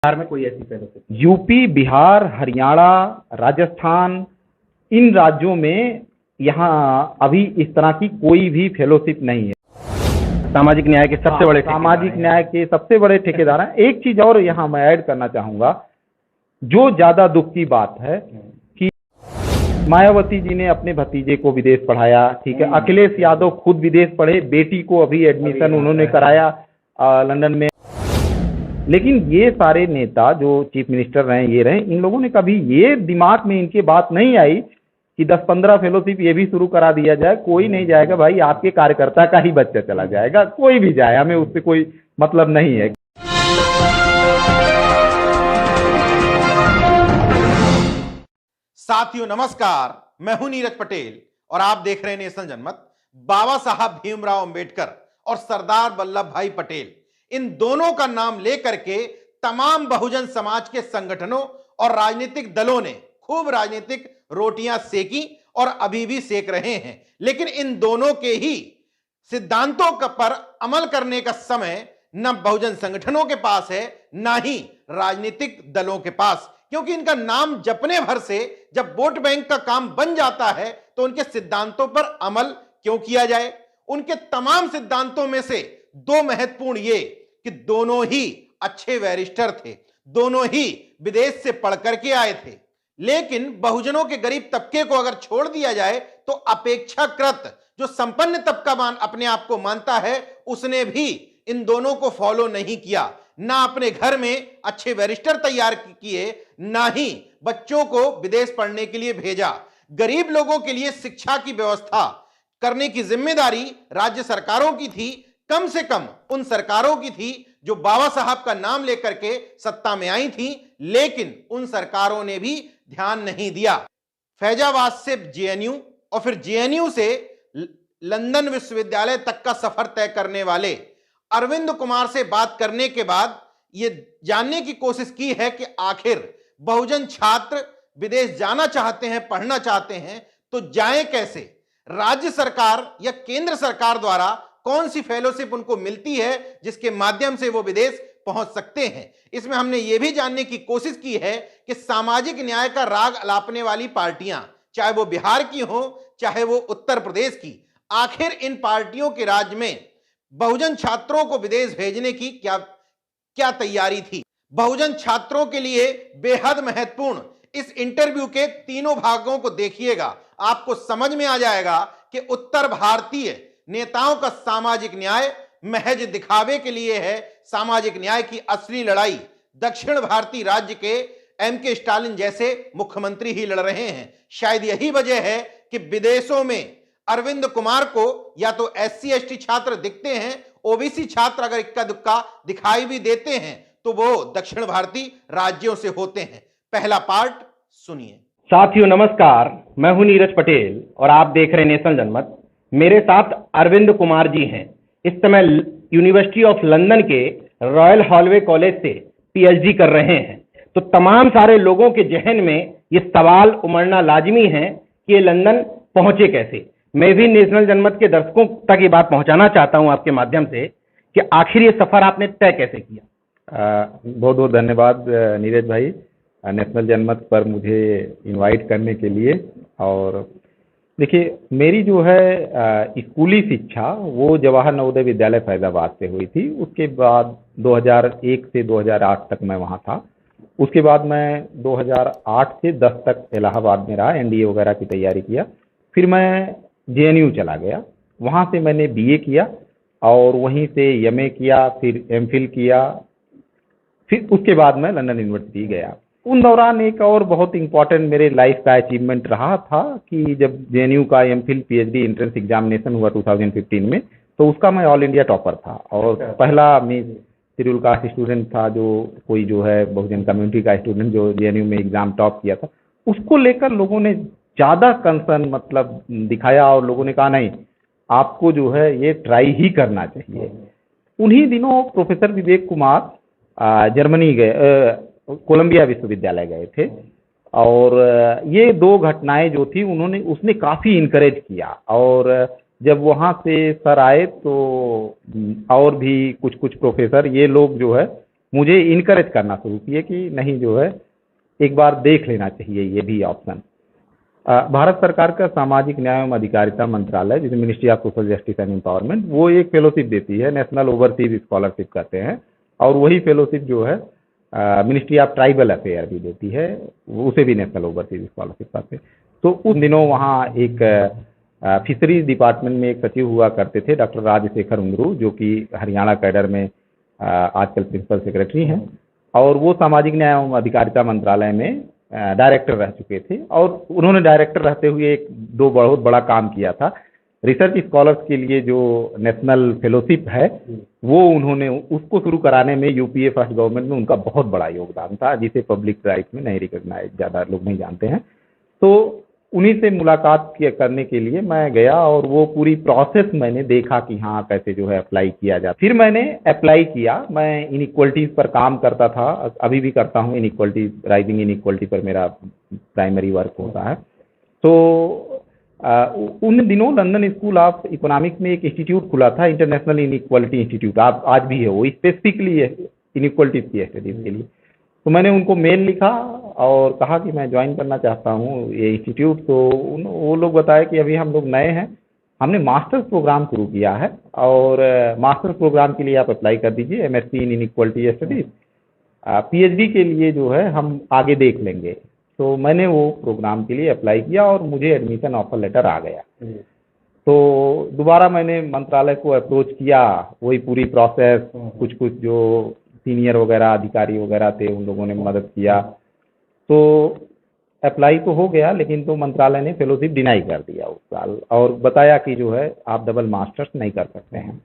बिहार में कोई ऐसी फेलोशिप? यूपी, बिहार, हरियाणा, राजस्थान, इन राज्यों में यहाँ अभी इस तरह की कोई भी फेलोशिप नहीं है। सामाजिक न्याय के सबसे बड़े सामाजिक न्याय के सबसे बड़े ठेकेदार हैं। एक चीज और यहाँ मैं ऐड करना चाहूंगा, जो ज्यादा दुख की बात है कि मायावती जी ने अपने भतीजे को विदेश पढ़ाया, ठीक है। अखिलेश यादव खुद विदेश पढ़े, बेटी को अभी एडमिशन उन्होंने कराया लंदन में। लेकिन ये सारे नेता जो चीफ मिनिस्टर रहे, ये रहे, इन लोगों ने कभी ये दिमाग में इनके बात नहीं आई कि 10-15 फेलोशिप ये भी शुरू करा दिया जाए। कोई नहीं जाएगा भाई, आपके कार्यकर्ता का ही बच्चा चला जाएगा, कोई भी जाए, हमें उससे कोई मतलब नहीं है। साथियों नमस्कार, मैं हूं नीरज पटेल और आप देख रहे हैं नेशनल जनमत। बाबा साहब भीमराव अंबेडकर और सरदार वल्लभ भाई पटेल, इन दोनों का नाम लेकर के तमाम बहुजन समाज के संगठनों और राजनीतिक दलों ने खूब राजनीतिक रोटियां सेकी और अभी भी सेक रहे हैं। लेकिन इन दोनों के ही सिद्धांतों पर अमल करने का समय न बहुजन संगठनों के पास है, ना ही राजनीतिक दलों के पास, क्योंकि इनका नाम जपने भर से जब वोट बैंक का काम बन जाता है तो उनके सिद्धांतों पर अमल क्यों किया जाए। उनके तमाम सिद्धांतों में से दो महत्वपूर्ण ये कि दोनों ही अच्छे बैरिस्टर थे, दोनों ही विदेश से पढ़ करके आए थे। लेकिन बहुजनों के गरीब तबके को अगर छोड़ दिया जाए तो अपेक्षाकृत जो संपन्न तबका अपने आप को मानता है, उसने भी इन दोनों को फॉलो नहीं किया। ना अपने घर में अच्छे बैरिस्टर तैयार किए, ना ही बच्चों को विदेश पढ़ने के लिए भेजा। गरीब लोगों के लिए शिक्षा की व्यवस्था करने की जिम्मेदारी राज्य सरकारों की थी, कम से कम उन सरकारों की थी जो बाबा साहब का नाम लेकर के सत्ता में आई थी। लेकिन उन सरकारों ने भी ध्यान नहीं दिया। फैजाबाद से जेएनयू और फिर जेएनयू से लंदन विश्वविद्यालय तक का सफर तय करने वाले अरविंद कुमार से बात करने के बाद यह जानने की कोशिश की है कि आखिर बहुजन छात्र विदेश जाना चाहते हैं, पढ़ना चाहते हैं, तो जाएं कैसे। राज्य सरकार या केंद्र सरकार द्वारा कौन सी फेलोशिप उनको मिलती है जिसके माध्यम से वो विदेश पहुंच सकते हैं। इसमें हमने ये भी जानने की कोशिश की है कि सामाजिक न्याय का राग अलापने वाली पार्टियां, चाहे वो बिहार की हो चाहे वो उत्तर प्रदेश की, आखिर इन पार्टियों के राज्य में बहुजन छात्रों को विदेश भेजने की क्या तैयारी थी। बहुजन छात्रों के लिए बेहद महत्वपूर्ण इस इंटरव्यू के तीनों भागों को देखिएगा, आपको समझ में आ जाएगा कि उत्तर भारतीय नेताओं का सामाजिक न्याय महज दिखावे के लिए है। सामाजिक न्याय की असली लड़ाई दक्षिण भारतीय राज्य के एमके स्टालिन जैसे मुख्यमंत्री ही लड़ रहे हैं। शायद यही वजह है कि विदेशों में अरविंद कुमार को या तो SC ST छात्र दिखते हैं, OBC छात्र अगर इक्का दुक्का दिखाई भी देते हैं तो वो दक्षिण भारतीय राज्यों से होते हैं। पहला पार्ट सुनिए। साथियों नमस्कार, मैं हूं नीरज पटेल और आप देख रहे हैं नेशनल जनमत। मेरे साथ अरविंद कुमार जी हैं। इस समय यूनिवर्सिटी ऑफ लंदन के रॉयल हॉलवे कॉलेज से PhD कर रहे हैं। तो तमाम सारे लोगों के जहन में ये सवाल उमड़ना लाजमी है कि ये लंदन पहुंचे कैसे। मैं भी नेशनल जनमत के दर्शकों तक ये बात पहुंचाना चाहता हूं आपके माध्यम से कि आखिर ये सफर आपने तय कैसे किया। बहुत बहुत धन्यवाद नीरज भाई, नेशनल जनमत पर मुझे इनवाइट करने के लिए। और देखिए, मेरी जो है स्कूली शिक्षा वो जवाहर नवोदय विद्यालय फैजाबाद से हुई थी। उसके बाद 2001 से 2008 तक मैं वहाँ था। उसके बाद मैं 2008 से 10 तक इलाहाबाद में रहा, NDA वगैरह की तैयारी किया। फिर मैं JNU चला गया, वहाँ से मैंने BA किया और वहीं से MA किया, फिर MPhil किया, फिर उसके बाद मैं लंदन यूनिवर्सिटी गया। उन दौरान एक और बहुत इंपॉर्टेंट मेरे लाइफ का अचीवमेंट रहा था कि जब JNU का MPhil PhD एंट्रेंस एग्जामिनेशन हुआ 2015 में, तो उसका मैं ऑल इंडिया टॉपर था और पहला मैं शेड्यूल कास्ट स्टूडेंट था जो कोई जो है बहुजन कम्युनिटी का स्टूडेंट जो JNU में एग्जाम टॉप किया था। उसको लेकर लोगों ने ज़्यादा कंसर्न मतलब दिखाया और लोगों ने कहा नहीं, आपको जो है ये ट्राई ही करना चाहिए। उन्हीं दिनों प्रोफेसर विवेक कुमार जर्मनी गए, कोलंबिया विश्वविद्यालय गए थे और ये दो घटनाएं जो थी उसने काफ़ी इनकरेज किया। और जब वहाँ से सर आए तो और भी कुछ प्रोफेसर, ये लोग जो है मुझे इनकरेज करना शुरू किए कि नहीं जो है एक बार देख लेना चाहिए ये भी ऑप्शन। भारत सरकार का सामाजिक न्याय एवं अधिकारिता मंत्रालय, जिसे ministry of social justice and empowerment, वो एक फेलोशिप देती है, नेशनल ओवरसीज स्कॉलरशिप कहते हैं। और वही फेलोशिप जो है मिनिस्ट्री ऑफ ट्राइबल अफेयर भी देती है, उसे भी नेशनल ओवरसीज स्कॉलरशिप कहते हैं। तो उन दिनों वहाँ एक फिशरीज डिपार्टमेंट में एक सचिव हुआ करते थे, डॉक्टर राजशेखर उंगरू, जो कि हरियाणा कैडर में आजकल प्रिंसिपल सेक्रेटरी हैं, और वो सामाजिक न्याय एवं अधिकारिता मंत्रालय में डायरेक्टर रह चुके थे। और उन्होंने डायरेक्टर रहते हुए एक दो बहुत बड़ा काम किया था। रिसर्च स्कॉलर्स के लिए जो नेशनल फेलोशिप है वो उन्होंने उसको शुरू कराने में यूपीए फर्स्ट गवर्नमेंट में उनका बहुत बड़ा योगदान था, जिसे पब्लिक राइट में नहीं रिकॉग्नाइज, ज़्यादा लोग नहीं जानते हैं। तो उन्हीं से मुलाकात करने के लिए मैं गया और वो पूरी प्रोसेस मैंने देखा कि हाँ कैसे जो है अप्लाई किया जाता। फिर मैंने अप्लाई किया। मैं इनइक्वलिटीज़ पर काम करता था, अभी भी करता हूँ। इनइक्वलिटीज, राइजिंग इनइक्वलिटी पर मेरा प्राइमरी वर्क होता है। तो उन दिनों लंदन स्कूल ऑफ इकोनॉमिक्स में एक इंस्टीट्यूट खुला था, इंटरनेशनल इनइक्वलिटी इंस्टीट्यूट, आज भी है वो, स्पेसिफिकली इनइक्वलिटीज की स्टडीज के लिए। तो मैंने उनको मेल लिखा और कहा कि मैं ज्वाइन करना चाहता हूँ ये इंस्टीट्यूट। तो वो लोग बताए कि अभी हम लोग नए हैं, हमने मास्टर्स प्रोग्राम शुरू किया है और मास्टर्स प्रोग्राम के लिए आप अप्लाई कर दीजिए, MSc in inequality studies. PhD के लिए जो है हम आगे देख लेंगे। तो मैंने वो प्रोग्राम के लिए अप्लाई किया और मुझे एडमिशन ऑफर लेटर आ गया। तो दोबारा मैंने मंत्रालय को अप्रोच किया, वही पूरी प्रोसेस, कुछ कुछ जो सीनियर वगैरह अधिकारी वगैरह थे उन लोगों ने मदद किया। तो अप्लाई तो हो गया, लेकिन तो मंत्रालय ने फेलोशिप डिनाई कर दिया उस साल और बताया कि जो है आप डबल मास्टर्स नहीं कर सकते हैं।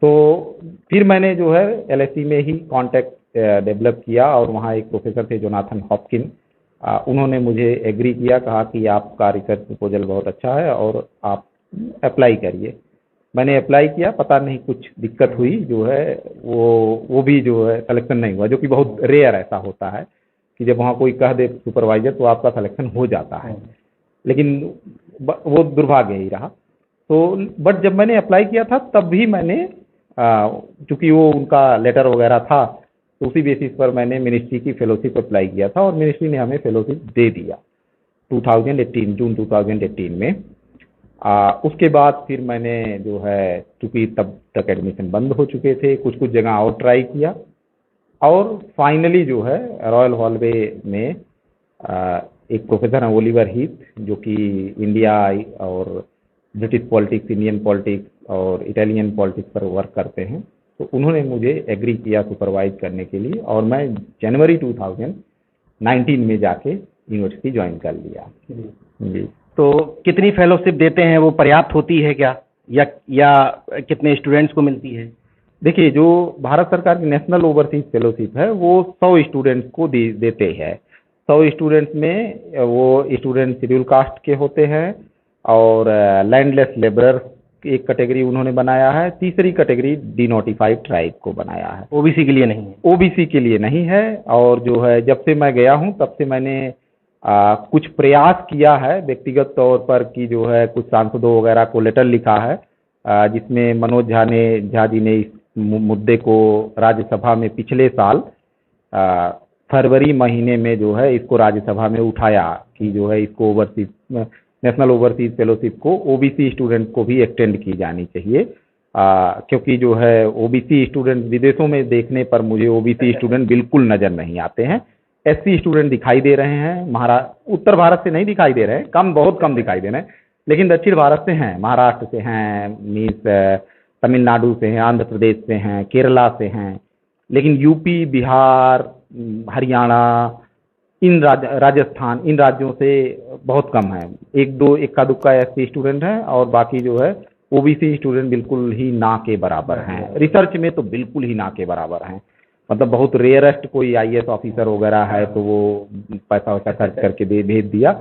तो फिर मैंने जो है एलएससी में ही कॉन्टैक्ट डेवलप किया और वहाँ एक प्रोफेसर थे जोनाथन हॉपकिन, उन्होंने मुझे एग्री किया, कहा कि आपका रिसर्च प्रपोजल बहुत अच्छा है और आप अप्लाई करिए। मैंने अप्लाई किया, पता नहीं कुछ दिक्कत हुई जो है वो भी जो है सिलेक्शन नहीं हुआ, जो कि बहुत रेयर ऐसा होता है कि जब वहाँ कोई कह दे सुपरवाइजर तो आपका सिलेक्शन हो जाता है, लेकिन वो दुर्भाग्य ही रहा। तो बट जब मैंने अप्लाई किया था तब भी मैंने चूँकि वो उनका लेटर वगैरह था तो उसी बेसिस पर मैंने मिनिस्ट्री की फेलोशिप अप्लाई किया था और मिनिस्ट्री ने हमें फेलोशिप दे दिया 2018, जून 2018 में। उसके बाद फिर मैंने जो है, चूँकि तब तक एडमिशन बंद हो चुके थे, कुछ कुछ जगह और ट्राई किया और फाइनली जो है रॉयल हॉलवे में एक प्रोफेसर हैं ओलिवर हीथ, जो कि इंडिया और ब्रिटिश पॉलिटिक्स, इंडियन पॉलिटिक्स और इटालियन पॉलिटिक्स पर वर्क करते हैं। तो उन्होंने मुझे एग्री किया सुपरवाइज करने के लिए और मैं जनवरी 2019 में जाके यूनिवर्सिटी ज्वाइन कर लिया जी। तो कितनी फेलोशिप देते हैं, वो पर्याप्त होती है क्या, या कितने स्टूडेंट्स को मिलती है? देखिए, जो भारत सरकार की नेशनल ओवरसीज फेलोशिप है वो 100 स्टूडेंट्स को देते हैं। 100 स्टूडेंट्स में वो स्टूडेंट शेड्यूल कास्ट के होते हैं और लैंडलेस लेबरर एक कैटेगरी उन्होंने बनाया है, तीसरी कैटेगरी डिनोटिफाइड ट्राइब को बनाया है। ओबीसी के लिए नहीं है? ओबीसी के लिए नहीं है। और जो है जब से मैं गया हूँ तब से मैंने कुछ प्रयास किया है व्यक्तिगत तौर पर कि जो है कुछ सांसदों वगैरह को लेटर लिखा है, जिसमें मनोज झा जी ने इस मुद्दे को राज्यसभा में पिछले साल फरवरी महीने में जो है इसको राज्यसभा में उठाया कि जो है इसको ओवरसीज नेशनल ओवरसीज फेलोशिप को ओबीसी स्टूडेंट को भी एक्सटेंड की जानी चाहिए, क्योंकि जो है ओबीसी स्टूडेंट विदेशों में देखने पर मुझे ओबीसी स्टूडेंट बिल्कुल नज़र नहीं आते हैं। एससी स्टूडेंट दिखाई दे रहे हैं, उत्तर भारत से नहीं दिखाई दे रहे हैं, बहुत कम दिखाई दे रहे हैं, लेकिन दक्षिण भारत से हैं, महाराष्ट्र से हैं, तमिलनाडु से हैं, आंध्र प्रदेश से हैं, केरला से हैं, लेकिन यूपी, बिहार, हरियाणा, राजस्थान, इन राज्यों से बहुत कम है। इक्का दुक्का एससी स्टूडेंट हैं और बाकी जो है ओबीसी स्टूडेंट बिल्कुल ही ना के बराबर हैं। रिसर्च में तो बिल्कुल ही ना के बराबर हैं, मतलब बहुत रेयरेस्ट कोई आईएएस ऑफिसर वगैरह है तो वो पैसा वैसा खर्च करके भेज दिया।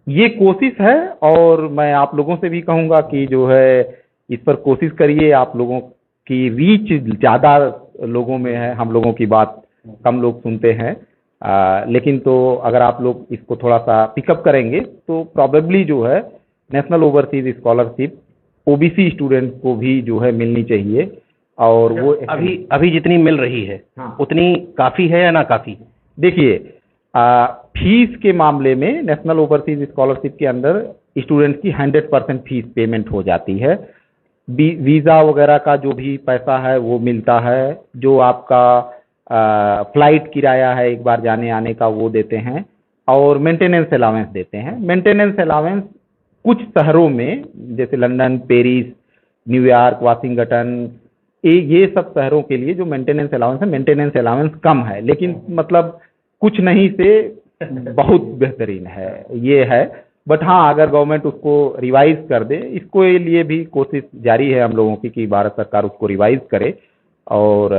ये कोशिश है और मैं आप लोगों से भी कहूँगा कि जो है इस पर कोशिश करिए। आप लोगों की रीच ज़्यादा लोगों में है, हम लोगों की बात कम लोग सुनते हैं, लेकिन तो अगर आप लोग इसको थोड़ा सा पिकअप करेंगे तो प्रॉबेबली जो है national overseas scholarship OBC student को भी जो है मिलनी चाहिए। और वो अभी अभी जितनी मिल रही है हाँ। उतनी काफी है या ना काफी? देखिए, फीस के मामले में नेशनल ओवरसीज स्कॉलरशिप के अंदर स्टूडेंट की 100% फीस पेमेंट हो जाती है। वीज़ा वगैरह का जो भी पैसा है वो मिलता है, जो आपका फ्लाइट किराया है एक बार जाने आने का वो देते हैं, और मेंटेनेंस अलाउंस देते हैं। मेंटेनेंस अलाउंस कुछ शहरों में जैसे लंदन, पेरिस, न्यूयॉर्क, वाशिंगटन, ये सब शहरों के लिए जो मेंटेनेंस अलाउंस है, मेंटेनेंस अलाउंस कम है, लेकिन मतलब कुछ नहीं से बहुत बेहतरीन है ये है। बट हाँ, अगर गवर्नमेंट उसको रिवाइज कर दे, इसको लिए भी कोशिश जारी है हम लोगों की कि भारत सरकार उसको रिवाइज करे। और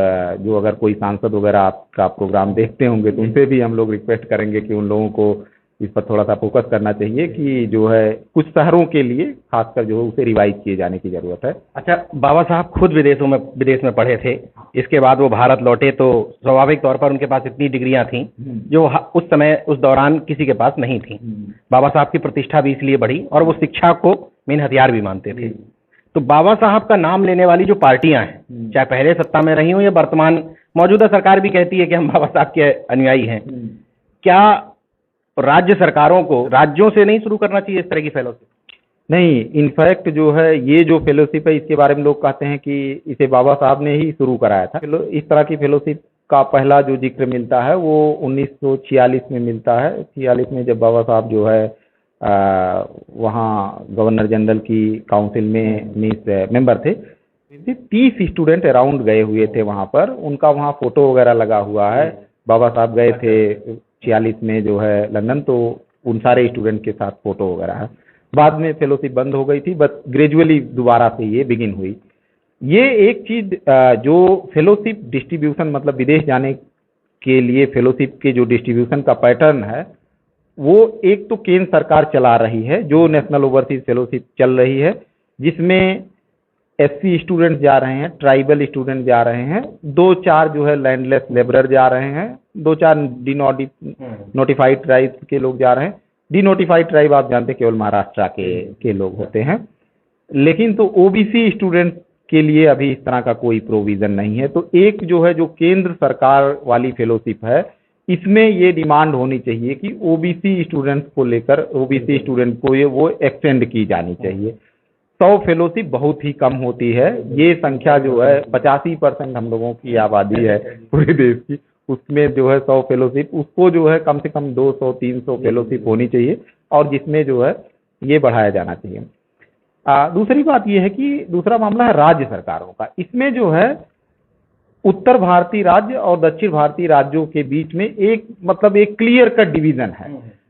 जो अगर कोई सांसद वगैरह आपका प्रोग्राम देखते होंगे तो उनसे भी हम लोग रिक्वेस्ट करेंगे कि उन लोगों को इस पर थोड़ा सा फोकस करना चाहिए कि जो है कुछ शहरों के लिए खासकर जो है उसे रिवाइज किए जाने की जरूरत है। अच्छा, बाबा साहब खुद विदेश में पढ़े थे, इसके बाद वो भारत लौटे तो स्वाभाविक तौर पर उनके पास इतनी डिग्रियां थीं जो उस समय उस दौरान किसी के पास नहीं थी। बाबा साहब की प्रतिष्ठा भी इसलिए बढ़ी और वो शिक्षा को मेन हथियार भी मानते थे। तो बाबा साहब का नाम लेने वाली जो पार्टियां हैं, चाहे पहले सत्ता में रही हो या वर्तमान मौजूदा सरकार भी कहती है कि हम बाबा साहब के अनुयायी हैं, क्या राज्य सरकारों को राज्यों से नहीं शुरू करना चाहिए इस तरह की फेलोशिप? नहीं, इनफैक्ट जो है ये जो फेलोशिप है इसके बारे में लोग कहते हैं कि इसे बाबा साहब ने ही शुरू कराया था। इस तरह की फेलोशिप का पहला जो जिक्र मिलता है वो 1946 में मिलता है। 46 में जब बाबा साहब जो है वहाँ गवर्नर जनरल की काउंसिल में मेंबर थे, 30 स्टूडेंट अराउंड गए हुए थे वहाँ पर, उनका वहाँ फोटो वगैरह लगा हुआ है। बाबा साहब गए थे 46 में जो है लंदन, तो उन सारे स्टूडेंट के साथ फोटो वगैरह है। बाद में फेलोशिप बंद हो गई थी, बट ग्रेजुअली दोबारा से ये बिगिन हुई। ये एक चीज जो फेलोशिप डिस्ट्रीब्यूशन, मतलब विदेश जाने के लिए फेलोशिप के जो डिस्ट्रीब्यूशन का पैटर्न है, वो एक तो केंद्र सरकार चला रही है, जो नेशनल ओवरसीज फेलोशिप चल रही है, जिसमें एससी स्टूडेंट जा रहे हैं, ट्राइबल स्टूडेंट जा रहे हैं, 2-4 जो है लैंडलेस लेबरर जा रहे हैं, 2-4 नोटिफाइड ट्राइब के लोग जा रहे हैं। डिनोटिफाइड ट्राइब आप जानते हैं केवल महाराष्ट्र के लोग होते हैं। लेकिन तो ओबीसी स्टूडेंट के लिए अभी इस तरह का कोई प्रोविजन नहीं है। तो एक जो है जो केंद्र सरकार वाली फेलोशिप है, इसमें ये डिमांड होनी चाहिए कि ओबीसी स्टूडेंट्स को लेकर ओबीसी स्टूडेंट को ये वो एक्सटेंड की जानी चाहिए। 100 फेलोशिप बहुत ही कम होती है। ये संख्या जो है 85% हम लोगों की आबादी है पूरे देश की, उसमें जो है 100 फेलोशिप, उसको जो है कम से कम 200-300 फेलोशिप होनी चाहिए, और जिसमें जो है ये बढ़ाया जाना चाहिए। दूसरी बात ये है कि दूसरा मामला है राज्य सरकारों का। इसमें जो है उत्तर भारतीय राज्य और दक्षिण भारतीय राज्यों के बीच में एक क्लियर कट डिवीजन है।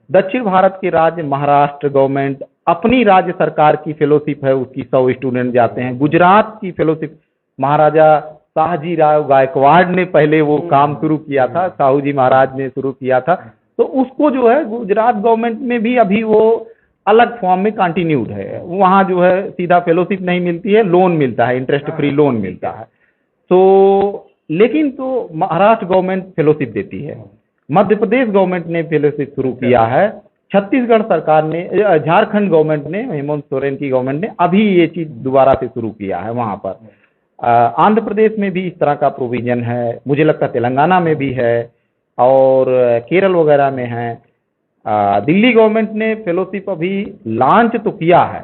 दक्षिण भारत के राज्य, महाराष्ट्र गवर्नमेंट अपनी राज्य सरकार की फेलोशिप है, उसकी 100 स्टूडेंट जाते हैं। गुजरात की फेलोशिप महाराजा शाहजी राव गायकवाड़ ने पहले वो काम शुरू किया था, साहू जी महाराज ने शुरू किया था, तो उसको जो है गुजरात गवर्नमेंट में भी अभी वो अलग फॉर्म में कंटिन्यूड है। वहाँ जो है सीधा फेलोशिप नहीं मिलती है, लोन मिलता है, इंटरेस्ट फ्री लोन मिलता है। तो लेकिन तो महाराष्ट्र गवर्नमेंट फेलोशिप देती है, मध्य प्रदेश गवर्नमेंट ने फेलोशिप शुरू किया है, छत्तीसगढ़ सरकार ने, झारखंड गवर्नमेंट ने, हेमंत सोरेन की गवर्नमेंट ने अभी ये चीज दोबारा से शुरू किया है वहां पर। आंध्र प्रदेश में भी इस तरह का प्रोविजन है, मुझे लगता है तेलंगाना में भी है, और केरल वगैरह में है। दिल्ली गवर्नमेंट ने फेलोशिप अभी लॉन्च तो किया है,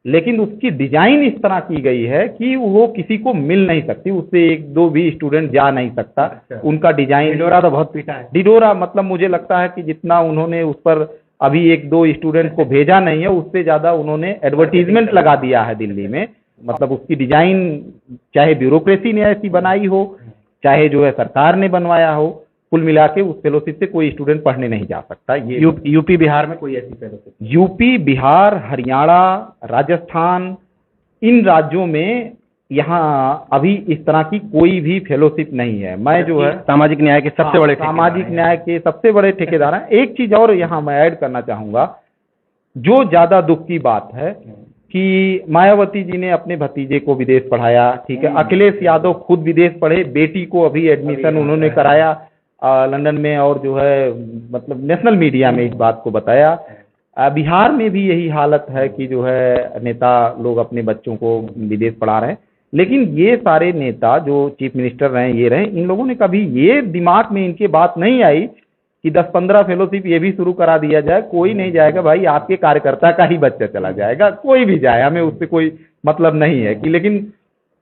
लेकिन उसकी डिजाइन इस तरह की गई है कि वो किसी को मिल नहीं सकती, उससे 1-2 भी स्टूडेंट जा नहीं सकता। उनका डिजाइन डिडोरा तो बहुत पीटा है। डिडोरा मतलब मुझे लगता है कि जितना उन्होंने उस पर अभी 1-2 स्टूडेंट को भेजा नहीं है, उससे ज्यादा उन्होंने एडवर्टीजमेंट लगा दिया है दिल्ली में। मतलब उसकी डिजाइन चाहे ब्यूरोक्रेसी ने ऐसी बनाई हो, चाहे जो है सरकार ने बनवाया हो, कुल मिला के उस फेलोशिप से कोई स्टूडेंट पढ़ने नहीं जा सकता। ये यूपी बिहार में कोई ऐसी फेलोशिप? यूपी, बिहार, हरियाणा, राजस्थान, इन राज्यों में यहाँ अभी इस तरह की कोई भी फेलोशिप नहीं है। मैं जो है सामाजिक न्याय के सबसे बड़े सामाजिक न्याय के सबसे बड़े ठेकेदार हैं। एक चीज और यहाँ मैं ऐड करना चाहूंगा, जो ज्यादा दुख की बात है कि मायावती जी ने अपने भतीजे को विदेश पढ़ाया, ठीक है, अखिलेश यादव खुद विदेश पढ़े, बेटी को अभी एडमिशन उन्होंने कराया लंदन में, और जो है मतलब नेशनल मीडिया में इस बात को बताया। बिहार में भी यही हालत है कि जो है नेता लोग अपने बच्चों को विदेश पढ़ा रहे हैं। लेकिन ये सारे नेता जो चीफ मिनिस्टर रहे, ये रहे, इन लोगों ने कभी ये दिमाग में इनके बात नहीं आई कि 10-15 फेलोशिप ये भी शुरू करा दिया जाए। कोई नहीं जाएगा भाई, आपके कार्यकर्ता का ही बच्चा चला जाएगा, कोई भी जाए, हमें उससे कोई मतलब नहीं है कि, लेकिन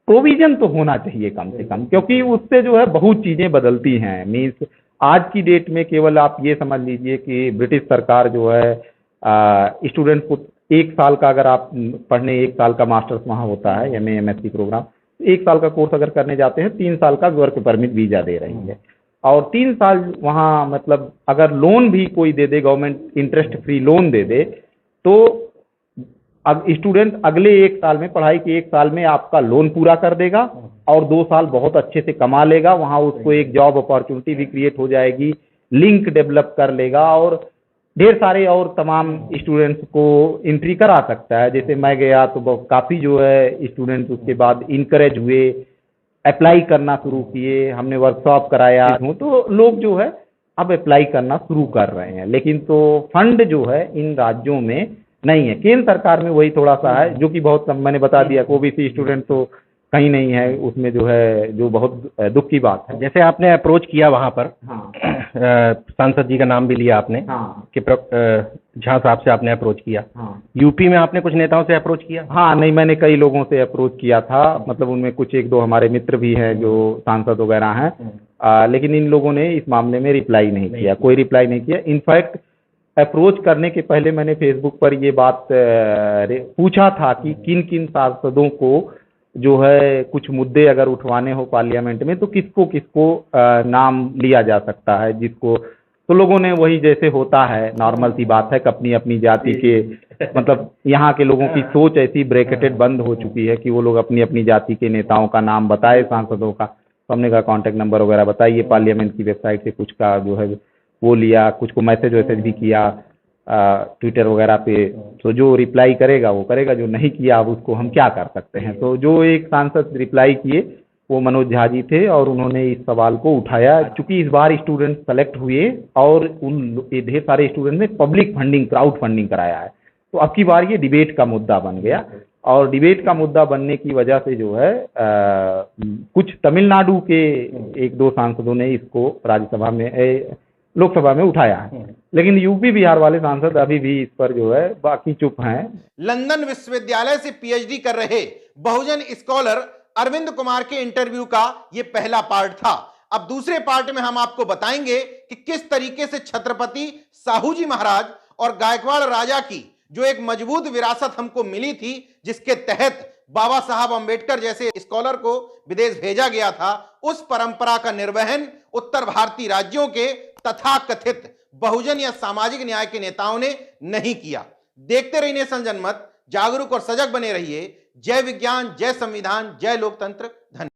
प्रोविजन तो होना चाहिए कम से कम, क्योंकि उससे जो है बहुत चीजें बदलती हैं। मीन्स आज की डेट में केवल आप ये समझ लीजिए कि ब्रिटिश सरकार जो है स्टूडेंट को 1 साल का, अगर आप पढ़ने 1 साल का मास्टर्स वहाँ होता है, एमए एमएससी प्रोग्राम, 1 साल का कोर्स अगर करने जाते हैं 3 साल का वर्क परमिट वीजा दे रही है। और 3 साल वहाँ मतलब अगर लोन भी कोई दे दे, गवर्नमेंट इंटरेस्ट फ्री लोन दे दे, तो अब स्टूडेंट अगले 1 साल में, पढ़ाई के 1 साल में आपका लोन पूरा कर देगा और 2 साल बहुत अच्छे से कमा लेगा, वहाँ उसको एक जॉब अपॉर्चुनिटी भी क्रिएट हो जाएगी, लिंक डेवलप कर लेगा और ढेर सारे और तमाम स्टूडेंट्स को एंट्री करा सकता है। जैसे मैं गया तो काफ़ी जो है स्टूडेंट्स उसके बाद इनकरेज हुए, अप्लाई करना शुरू किए, हमने वर्कशॉप कराया हूँ, तो लोग जो है अब अप्लाई करना शुरू कर रहे हैं। लेकिन तो फंड जो है इन राज्यों में नहीं है, केंद्र सरकार में वही थोड़ा सा है, जो कि बहुत कम, मैंने बता दिया, ओबीसी स्टूडेंट तो कहीं नहीं है उसमें, जो है जो बहुत दुख की बात है। जैसे आपने अप्रोच किया वहां पर, हाँ सांसद जी का नाम भी लिया आपने, हाँ कि झा साहब से आपने अप्रोच किया। हाँ यूपी में आपने कुछ नेताओं से अप्रोच किया? हाँ, नहीं, मैंने कई लोगों से अप्रोच किया था, मतलब उनमें कुछ 1-2 हमारे मित्र भी हैं जो सांसद वगैरह हैं, लेकिन इन लोगों ने इस मामले में रिप्लाई नहीं किया, कोई रिप्लाई नहीं किया। इनफैक्ट अप्रोच करने के पहले मैंने फेसबुक पर ये बात पूछा था कि किन किन सांसदों को जो है कुछ मुद्दे अगर उठवाने हो पार्लियामेंट में, तो किसको किसको नाम लिया जा सकता है, जिसको, तो लोगों ने वही जैसे होता है, नॉर्मल सी बात है कि अपनी अपनी जाति के, मतलब यहाँ के लोगों की सोच ऐसी ब्रैकेटेड बंद हो चुकी है कि वो लोग अपनी अपनी जाति के नेताओं का नाम बताए, सांसदों का। तो हमने कहा कॉन्टैक्ट नंबर वगैरह बताइए, पार्लियामेंट की वेबसाइट से कुछ का जो है वो लिया, कुछ को मैसेज वैसेज भी किया ट्विटर वगैरह पे, तो जो रिप्लाई करेगा वो करेगा, जो नहीं किया अब उसको हम क्या कर सकते हैं। तो जो एक सांसद रिप्लाई किए वो मनोज झा जी थे और उन्होंने इस सवाल को उठाया। चूंकि इस बार स्टूडेंट सेलेक्ट हुए और ढेर सारे स्टूडेंट ने पब्लिक फंडिंग, क्राउड फंडिंग कराया है, तो अब की बार ये डिबेट का मुद्दा बन गया। और डिबेट का मुद्दा बनने की वजह से जो है कुछ तमिलनाडु के 1-2 सांसदों ने इसको राज्यसभा में, लोकसभा में उठाया है, लेकिन यूपी बिहार वाले सांसद अभी भी इस पर जो है बाकी चुप हैं। लंदन विश्वविद्यालय से पीएचडी कर रहे बहुजन स्कॉलर अरविंद कुमार के इंटरव्यू का यह पहला पार्ट था। अब दूसरे पार्ट में हम आपको बताएंगे कि किस तरीके से छत्रपति साहू जी महाराज और गायकवाड़ राजा की जो एक मजबूत विरासत हमको मिली थी, जिसके तहत बाबा साहब अंबेडकर जैसे स्कॉलर को विदेश भेजा गया था, उस परंपरा का निर्वहन उत्तर भारतीय राज्यों के तथाकथित बहुजन या सामाजिक न्याय के नेताओं ने नहीं किया। देखते रहिए नेशन जनमत, जागरूक और सजग बने रहिए। जय विज्ञान, जय संविधान, जय लोकतंत्र। धन्यवाद।